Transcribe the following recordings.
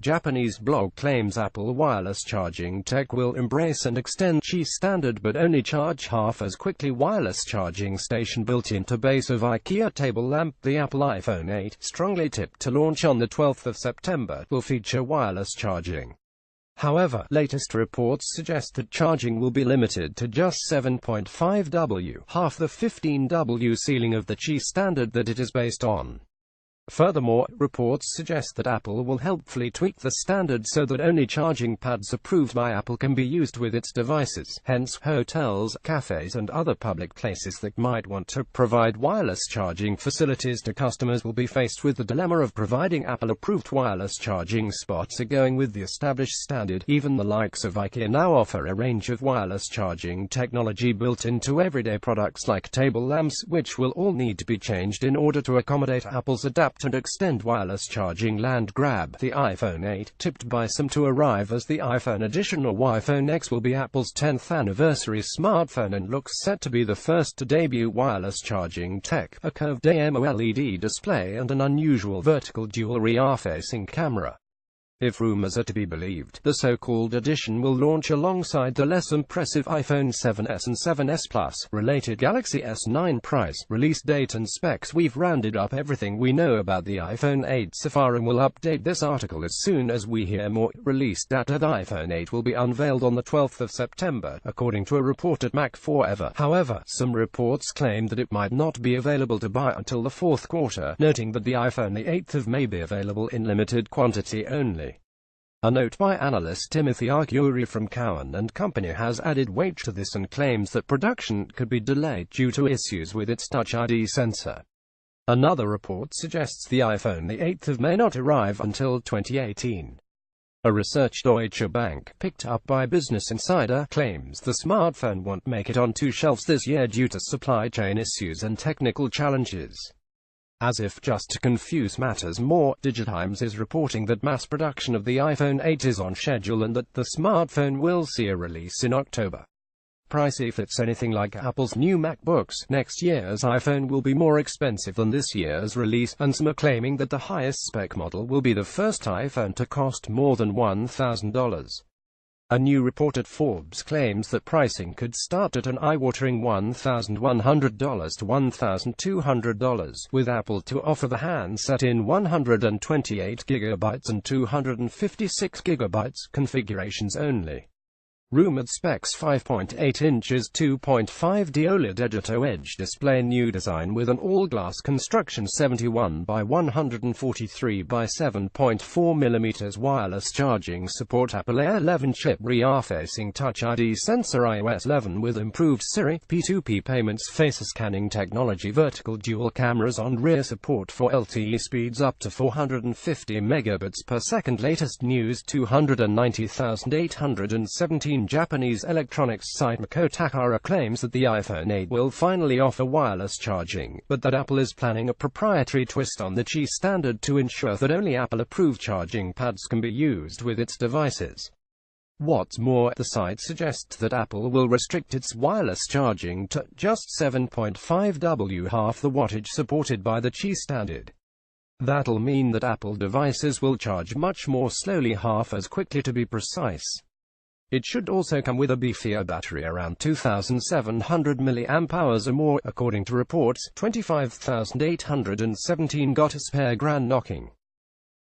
Japanese blog claims Apple wireless charging tech will embrace and extend Qi standard but only charge half as quickly. Wireless charging station built into base of IKEA table lamp. The Apple iPhone 8, strongly tipped to launch on the 12th of September, will feature wireless charging. However, latest reports suggest that charging will be limited to just 7.5 W, half the 15 W ceiling of the Qi standard that it is based on. Furthermore, reports suggest that Apple will helpfully tweak the standard so that only charging pads approved by Apple can be used with its devices. Hence, hotels, cafes and other public places that might want to provide wireless charging facilities to customers will be faced with the dilemma of providing Apple-approved wireless charging spots or going with the established standard. Even the likes of IKEA now offer a range of wireless charging technology built into everyday products like table lamps, which will all need to be changed in order to accommodate Apple's adapt and extend wireless charging land grab. The iPhone 8, tipped by some to arrive as the iPhone Edition or iPhone X, will be Apple's 10th anniversary smartphone and looks set to be the first to debut wireless charging tech, a curved AMOLED display and an unusual vertical dual rear-facing camera. If rumors are to be believed, the so-called Edition will launch alongside the less impressive iPhone 7s and 7s Plus. Related Galaxy S9 price, release date and specs. We've rounded up everything we know about the iPhone 8 so far and will update this article as soon as we hear more. Release data: the iPhone 8 will be unveiled on the 12th of September, according to a report at Mac Forever. However, some reports claim that it might not be available to buy until the fourth quarter, noting that the iPhone 8 may be available in limited quantity only. A note by analyst Timothy Arcuri from Cowen and Company has added weight to this and claims that production could be delayed due to issues with its Touch ID sensor. Another report suggests the iPhone 8 may not arrive until 2018. A research Deutsche Bank, picked up by Business Insider, claims the smartphone won't make it onto shelves this year due to supply chain issues and technical challenges. As if just to confuse matters more, DigiTimes is reporting that mass production of the iPhone 8 is on schedule and that the smartphone will see a release in October. Pricey. If it's anything like Apple's new MacBooks, next year's iPhone will be more expensive than this year's release, and some are claiming that the highest spec model will be the first iPhone to cost more than $1,000. A new report at Forbes claims that pricing could start at an eye-watering $1,100 to $1,200, with Apple to offer the handset in 128GB and 256GB configurations only. Rumored specs: 5.8 inches 2.5D OLED Edge-to Edge display, new design with an all-glass construction, 71 by 143 by 7.4mm wireless charging support, Apple A11 chip, rear-facing Touch ID sensor, iOS 11 with improved Siri, P2P payments, face scanning technology, vertical dual cameras on rear, support for LTE speeds up to 450 megabits per second. Latest news: 290,817. Japanese electronics site Kotakara claims that the iPhone 8 will finally offer wireless charging, but that Apple is planning a proprietary twist on the Qi standard to ensure that only Apple-approved charging pads can be used with its devices. What's more, the site suggests that Apple will restrict its wireless charging to just 7.5 W, half the wattage supported by the Qi standard. That'll mean that Apple devices will charge much more slowly, half as quickly to be precise. It should also come with a beefier battery, around 2,700 mAh or more, according to reports. 25,817 got a spare grand knocking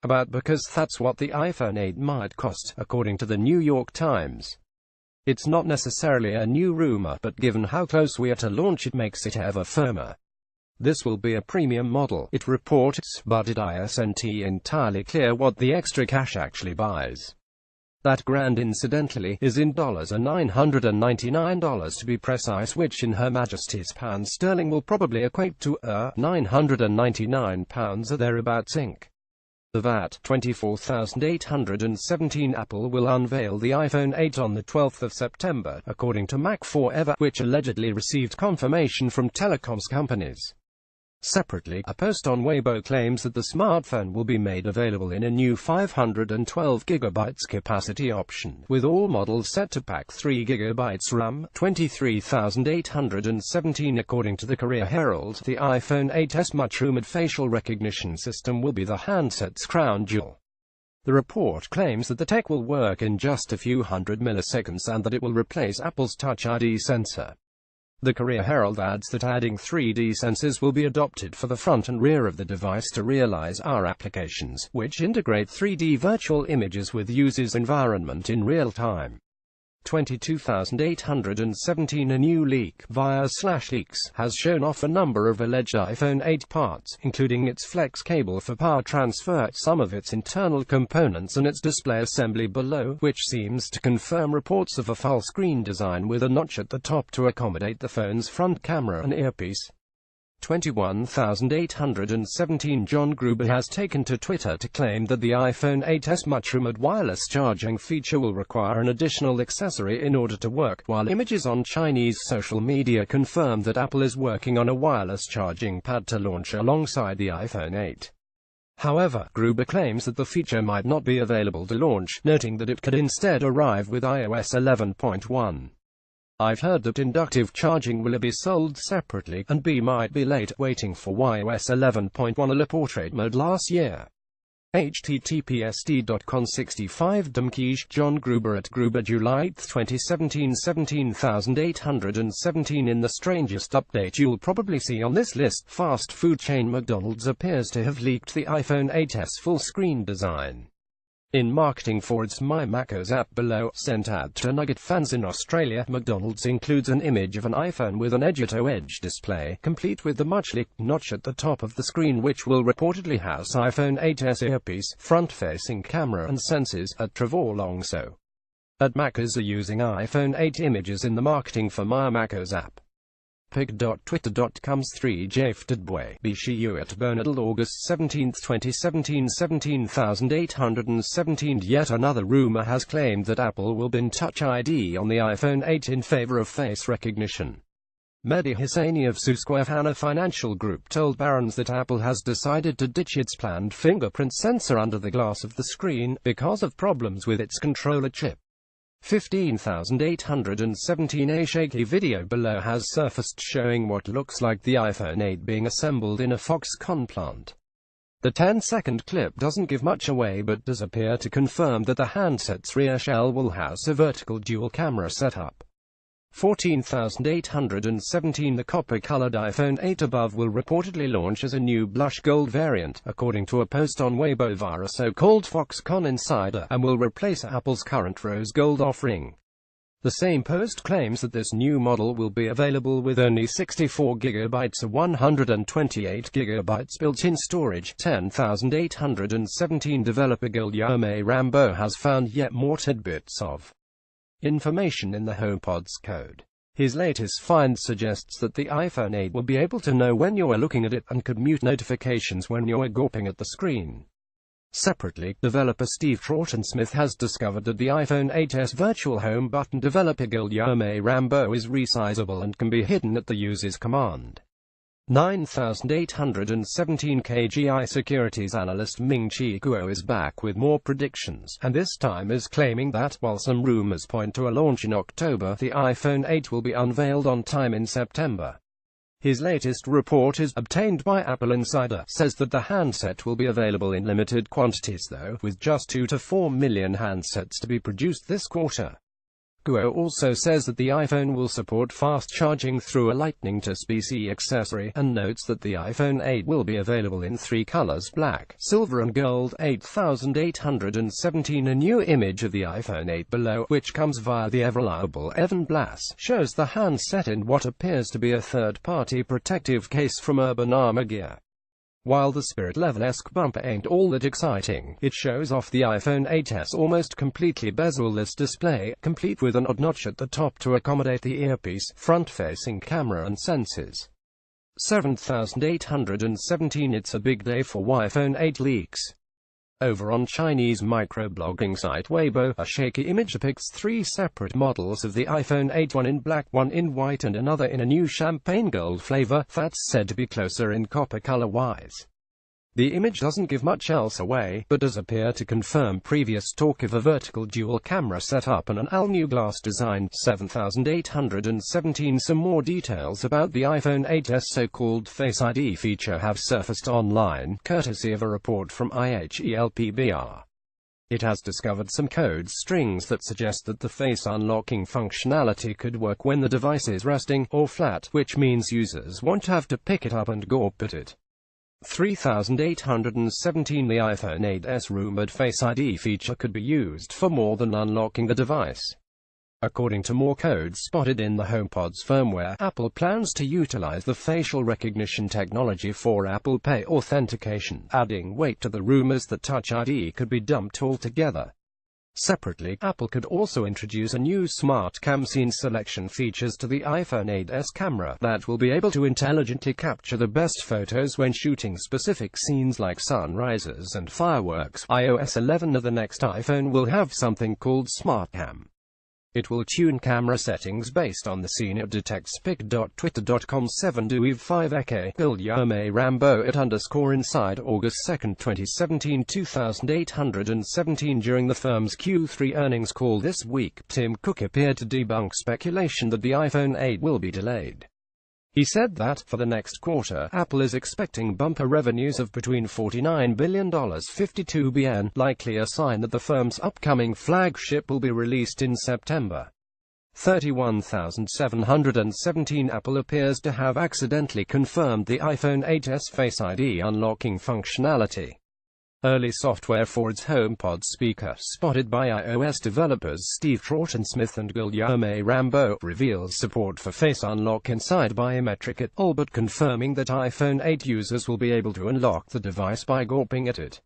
about, because that's what the iPhone 8 might cost, according to the New York Times. It's not necessarily a new rumor, but given how close we are to launch, it makes it ever firmer. This will be a premium model, it reports, but it isn't entirely clear what the extra cash actually buys. That grand, incidentally, is in dollars, and $999 to be precise, which in Her Majesty's pounds sterling will probably equate to £999 or thereabouts Inc. The VAT, 24,817. Apple will unveil the iPhone 8 on the 12th of September, according to Mac Forever, which allegedly received confirmation from telecoms companies. Separately, a post on Weibo claims that the smartphone will be made available in a new 512GB capacity option, with all models set to pack 3GB RAM, 23,817. According to the Korea Herald, the iPhone 8's much-rumored facial recognition system will be the handset's crown jewel. The report claims that the tech will work in just a few hundred milliseconds and that it will replace Apple's Touch ID sensor. The Korea Herald adds that adding 3D sensors will be adopted for the front and rear of the device to realize AR applications, which integrate 3D virtual images with users' environment in real time. 22,817. A new leak via /leaks has shown off a number of alleged iPhone 8 parts, including its flex cable for power transfer, some of its internal components and its display assembly below, which seems to confirm reports of a full screen design with a notch at the top to accommodate the phone's front camera and earpiece. 21,817. John Gruber has taken to Twitter to claim that the iPhone 8's much-rumored wireless charging feature will require an additional accessory in order to work, while images on Chinese social media confirm that Apple is working on a wireless charging pad to launch alongside the iPhone 8. However, Gruber claims that the feature might not be available to launch, noting that it could instead arrive with iOS 11.1. I've heard that inductive charging will be sold separately, and might be late, waiting for iOS 11.1 portrait mode last year. https://d.con65 Dumkij, John Gruber at Gruber, July 2017. 17,817. In the strangest update you'll probably see on this list, fast food chain McDonald's appears to have leaked the iPhone 8's full-screen design. In marketing for its My Macos app below, sent out to Nugget fans in Australia, McDonald's includes an image of an iPhone with an edge-to-edge display, complete with the much-leaked notch at the top of the screen, which will reportedly house iPhone 8's earpiece, front-facing camera and sensors, at Trevor Longso. At Macos are using iPhone 8 images in the marketing for My Macos app. Pig.twitter.com's 3J Bishiyu at Bernadal, August 17, 2017. 17,817. Yet another rumor has claimed that Apple will ban Touch ID on the iPhone 8 in favor of face recognition. Mehdi Hosseini of Susquehanna Financial Group told Barron's that Apple has decided to ditch its planned fingerprint sensor under the glass of the screen, because of problems with its controller chip. 15,817. A shaky video below has surfaced showing what looks like the iPhone 8 being assembled in a Foxconn plant. The 10-second clip doesn't give much away but does appear to confirm that the handset's rear shell will house a vertical dual-camera setup. 14,817. The copper-colored iPhone 8 above will reportedly launch as a new blush gold variant, according to a post on Weibo via a so-called Foxconn insider, and will replace Apple's current rose gold offering. The same post claims that this new model will be available with only 64GB or 128GB built-in storage. 10,817. Developer Guillaume Rambeau has found yet more tidbits of information in the HomePod's code. His latest find suggests that the iPhone 8 will be able to know when you are looking at it, and could mute notifications when you are gawping at the screen. Separately, developer Steve Troughton-Smith has discovered that the iPhone 8's virtual home button developer Guillaume Rambeau is resizable and can be hidden at the user's command. 9,817. KGI Securities analyst Ming-Chi Kuo is back with more predictions, and this time is claiming that, while some rumors point to a launch in October, the iPhone 8 will be unveiled on time in September. His latest report is obtained by Apple Insider, says that the handset will be available in limited quantities though, with just 2 to 4 million handsets to be produced this quarter. Guo also says that the iPhone will support fast charging through a Lightning to SPC accessory, and notes that the iPhone 8 will be available in 3 colors: black, silver and gold. 8,817. A new image of the iPhone 8 below, which comes via the ever-reliable Evan Blass, shows the handset in what appears to be a third-party protective case from Urban Armor Gear. While the Spirit Level-esque bumper ain't all that exciting, it shows off the iPhone 8's almost completely bezel-less display, complete with an odd notch at the top to accommodate the earpiece, front-facing camera and sensors. 7,817. It's a big day for iPhone 8 leaks. Over on Chinese microblogging site Weibo, a shaky image depicts 3 separate models of the iPhone 8, one in black, one in white and another in a new champagne gold flavor, that's said to be closer in copper color-wise. The image doesn't give much else away, but does appear to confirm previous talk of a vertical dual-camera setup and an all-new glass design. 7,817. Some more details about the iPhone 8's so-called Face ID feature have surfaced online, courtesy of a report from IHELPBR. It has discovered some code strings that suggest that the face unlocking functionality could work when the device is resting or flat, which means users won't have to pick it up and gawp at it. 3817 The iPhone 8s rumored Face ID feature could be used for more than unlocking the device. According to more code spotted in the HomePod's firmware, Apple plans to utilize the facial recognition technology for Apple Pay authentication, adding weight to the rumors that Touch ID could be dumped altogether. Separately, Apple could also introduce a new smart cam scene selection features to the iPhone 8s camera that will be able to intelligently capture the best photos when shooting specific scenes like sunrises and fireworks. iOS 11 of the next iPhone will have something called Smart Cam. It will tune camera settings based on the scene it detects. pic.twitter.com 7 Eke Guillaume Rambo @_inside August 2, 2017 2817 During the firm's Q3 earnings call this week, Tim Cook appeared to debunk speculation that the iPhone 8 will be delayed. He said that, for the next quarter, Apple is expecting bumper revenues of between $49 billion and $52 billion, likely a sign that the firm's upcoming flagship will be released in September. 31,717 Apple appears to have accidentally confirmed the iPhone 8s Face ID unlocking functionality. Early software for its HomePod speaker, spotted by iOS developers Steve Troughton-Smith and Guillaume Rambo, reveals support for Face Unlock inside biometric it, all but confirming that iPhone 8 users will be able to unlock the device by gawping at it.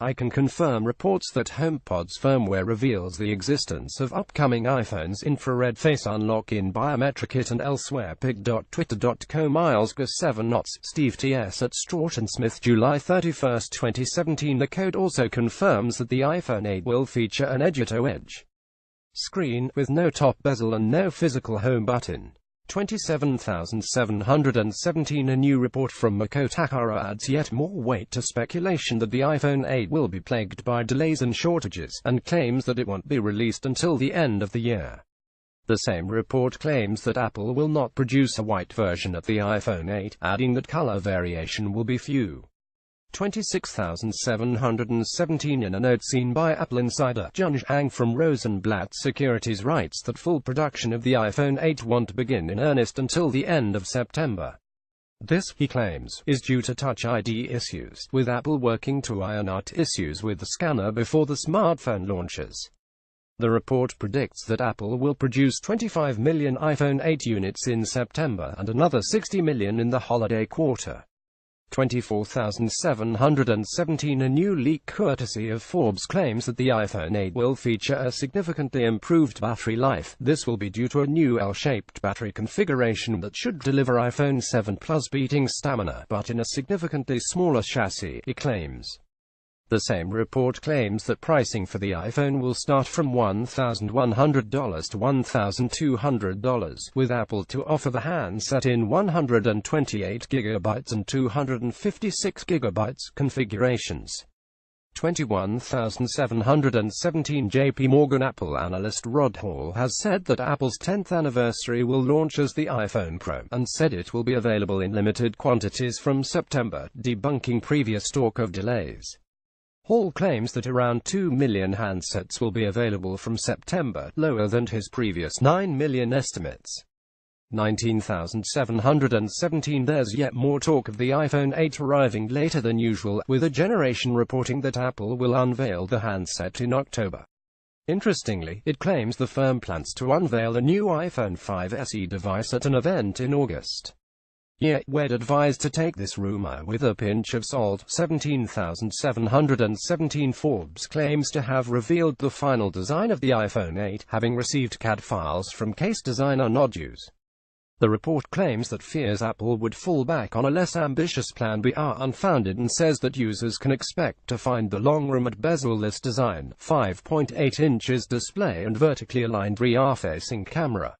I can confirm reports that HomePod's firmware reveals the existence of upcoming iPhone's infrared Face Unlock in biometric it and elsewhere. pic.twitter.co Miles Gus 7 knots, Steve T.S. at Troughton-Smith July 31, 2017 The code also confirms that the iPhone 8 will feature an edge-to-edge screen, with no top bezel and no physical home button. 27,717 A new report from Mako Takara adds yet more weight to speculation that the iPhone 8 will be plagued by delays and shortages, and claims that it won't be released until the end of the year. The same report claims that Apple will not produce a white version of the iPhone 8, adding that color variation will be few. 26,717 In a note seen by Apple insider Jun Zhang from Rosenblatt Securities writes that full production of the iPhone 8 won't begin in earnest until the end of September. This, he claims, is due to Touch ID issues, with Apple working to iron out issues with the scanner before the smartphone launches. The report predicts that Apple will produce 25 million iPhone 8 units in September and another 60 million in the holiday quarter. 24,717 A new leak courtesy of Forbes claims that the iPhone 8 will feature a significantly improved battery life. This will be due to a new L-shaped battery configuration that should deliver iPhone 7 Plus beating stamina, but in a significantly smaller chassis, it claims. The same report claims that pricing for the iPhone will start from $1,100 to $1,200, with Apple to offer the handset in 128GB and 256GB configurations. 21,717 JP Morgan Apple analyst Rod Hall has said that Apple's 10th anniversary will launch as the iPhone Pro, and said it will be available in limited quantities from September, debunking previous talk of delays. Hall claims that around 2 million handsets will be available from September, lower than his previous 9 million estimates. 19,717 There's yet more talk of the iPhone 8 arriving later than usual, with A Generation reporting that Apple will unveil the handset in October. Interestingly, it claims the firm plans to unveil a new iPhone 5 SE device at an event in August. Yet we're advised to take this rumor with a pinch of salt. 17,717 Forbes claims to have revealed the final design of the iPhone 8, having received CAD files from case designer Nodus. The report claims that fears Apple would fall back on a less ambitious plan are unfounded and says that users can expect to find the long-rumored bezel-less design, 5.8 inches display and vertically aligned rear-facing camera.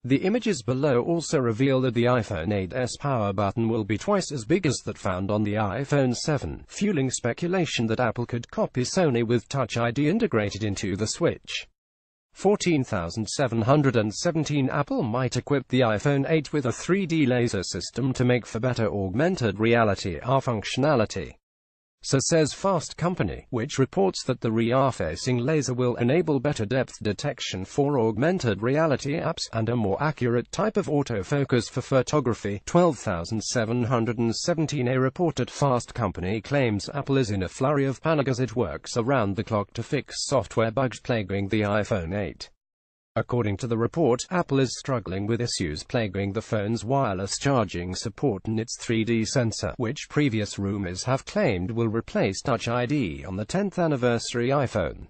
The images below also reveal that the iPhone 8's power button will be twice as big as that found on the iPhone 7, fueling speculation that Apple could copy Sony with Touch ID integrated into the Switch. 14,717 Apple might equip the iPhone 8 with a 3D laser system to make for better augmented reality AR functionality. So says Fast Company, which reports that the rear-facing laser will enable better depth detection for augmented reality apps, and a more accurate type of autofocus for photography. 12717. A report at Fast Company claims Apple is in a flurry of panic as it works around the clock to fix software bugs plaguing the iPhone 8. According to the report, Apple is struggling with issues plaguing the phone's wireless charging support and its 3D sensor, which previous rumors have claimed will replace Touch ID on the 10th anniversary iPhone.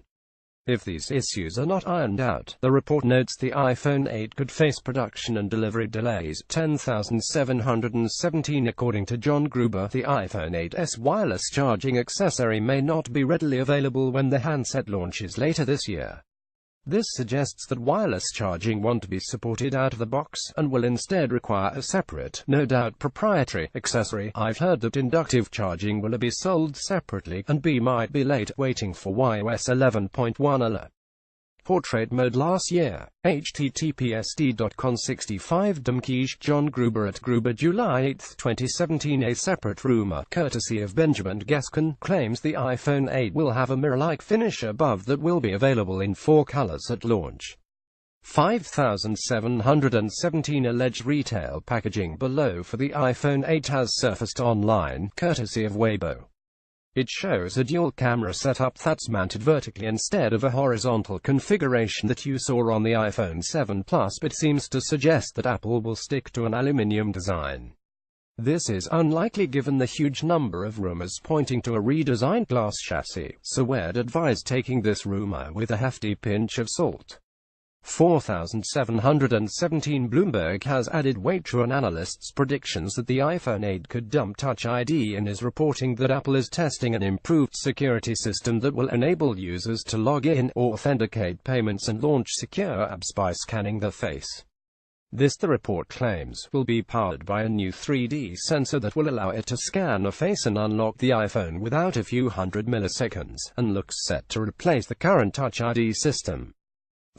If these issues are not ironed out, the report notes the iPhone 8 could face production and delivery delays. 10717. According to John Gruber, the iPhone 8's wireless charging accessory may not be readily available when the handset launches later this year. This suggests that wireless charging won't be supported out of the box, and will instead require a separate, no doubt proprietary, accessory. I've heard that inductive charging will be sold separately, and might be late, waiting for iOS 11.1 alert. Portrait mode last year. https://d.con65 Dumkeesh. John Gruber at Gruber, July 8, 2017. A separate rumor, courtesy of Benjamin Gascon, claims the iPhone 8 will have a mirror-like finish above that will be available in 4 colors at launch. 5717. Alleged retail packaging below for the iPhone 8 has surfaced online, courtesy of Weibo. It shows a dual-camera setup that's mounted vertically instead of a horizontal configuration that you saw on the iPhone 7 Plus, but seems to suggest that Apple will stick to an aluminium design. This is unlikely given the huge number of rumors pointing to a redesigned glass chassis, so we'd advise taking this rumor with a hefty pinch of salt. 4717. Bloomberg has added weight to an analyst's predictions that the iPhone 8 could dump Touch ID and is reporting that Apple is testing an improved security system that will enable users to log in, authenticate payments and launch secure apps by scanning their face. This, the report claims, will be powered by a new 3D sensor that will allow it to scan a face and unlock the iPhone without a few hundred milliseconds, and looks set to replace the current Touch ID system.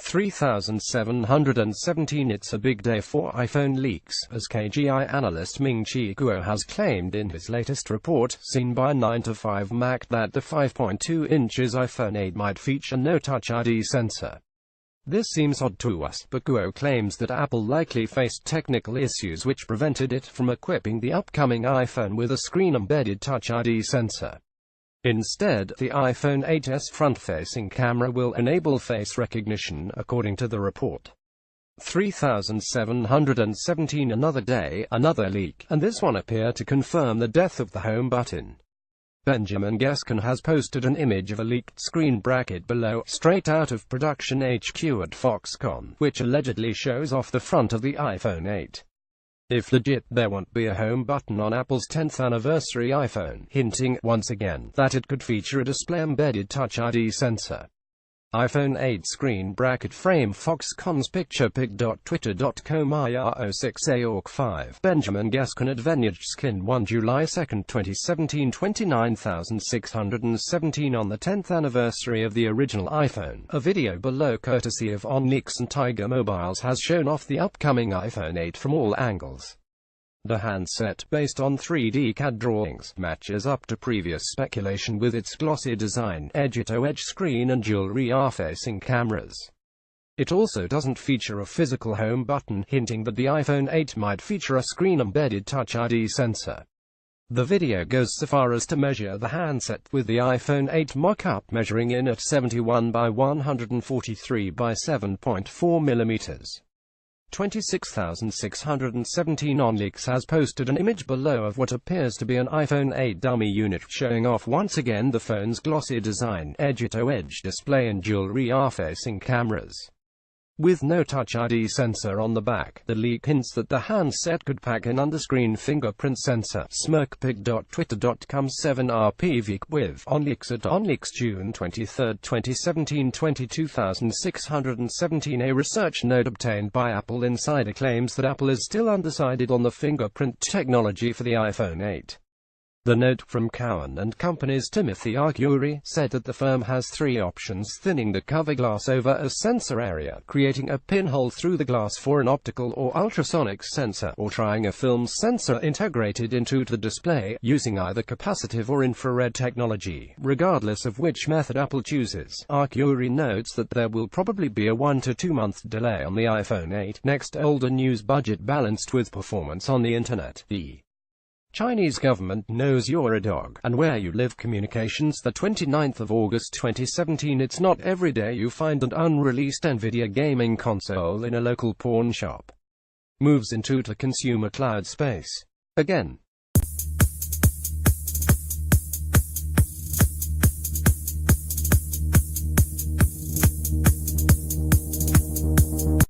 3717. It's a big day for iPhone leaks, as KGI analyst Ming-Chi Kuo has claimed in his latest report, seen by 9to5Mac, that the 5.2 inches iPhone 8 might feature no Touch ID sensor. This seems odd to us, but Kuo claims that Apple likely faced technical issues which prevented it from equipping the upcoming iPhone with a screen-embedded Touch ID sensor. Instead, the iPhone 8's front-facing camera will enable face recognition, according to the report. 3717. Another day, another leak, and this one appear to confirm the death of the home button. Benjamin Gascon has posted an image of a leaked screen bracket below, straight out of production HQ at Foxconn, which allegedly shows off the front of the iPhone 8. If legit, there won't be a home button on Apple's 10th anniversary iPhone, hinting, once again, that it could feature a display-embedded Touch ID sensor. iPhone 8 screen bracket frame. Foxconn's picture. pic.twitter.com IR06AORC5. Benjamin Gascon at Venyajskin 1 July 2, 2017. 29617. On the 10th anniversary of the original iPhone, a video below courtesy of OnLeaks and Tiger Mobiles has shown off the upcoming iPhone 8 from all angles. The handset, based on 3D CAD drawings, matches up to previous speculation with its glossy design, edge-to-edge screen and dual rear-facing cameras. It also doesn't feature a physical home button, hinting that the iPhone 8 might feature a screen-embedded Touch ID sensor. The video goes so far as to measure the handset, with the iPhone 8 mock-up measuring in at 71 by 143 by 7.4 mm. 26617. OnLeaks has posted an image below of what appears to be an iPhone 8 dummy unit, showing off once again the phone's glossy design, edge-to-edge display and dual rear-facing cameras. With no Touch ID sensor on the back, the leak hints that the handset could pack an underscreen fingerprint sensor. Smirkpic.twitter.com 7rpvik with OnLeaks at OnLeaks June 23, 2017. 22617. A research note obtained by Apple Insider claims that Apple is still undecided on the fingerprint technology for the iPhone 8. The note from Cowen and Company's Timothy Arcuri said that the firm has three options: thinning the cover glass over a sensor area, creating a pinhole through the glass for an optical or ultrasonic sensor, or trying a film sensor integrated into the display, using either capacitive or infrared technology. Regardless of which method Apple chooses, Arcuri notes that there will probably be a 1 to 2 month delay on the iPhone 8 next. Older news: budget balanced with performance on the internet. The Chinese government knows you're a dog and where you live. Communications, the 29th of August 2017. It's not every day you find an unreleased nvidia gaming console in a local pawn shop. Moves into the consumer cloud space. Again.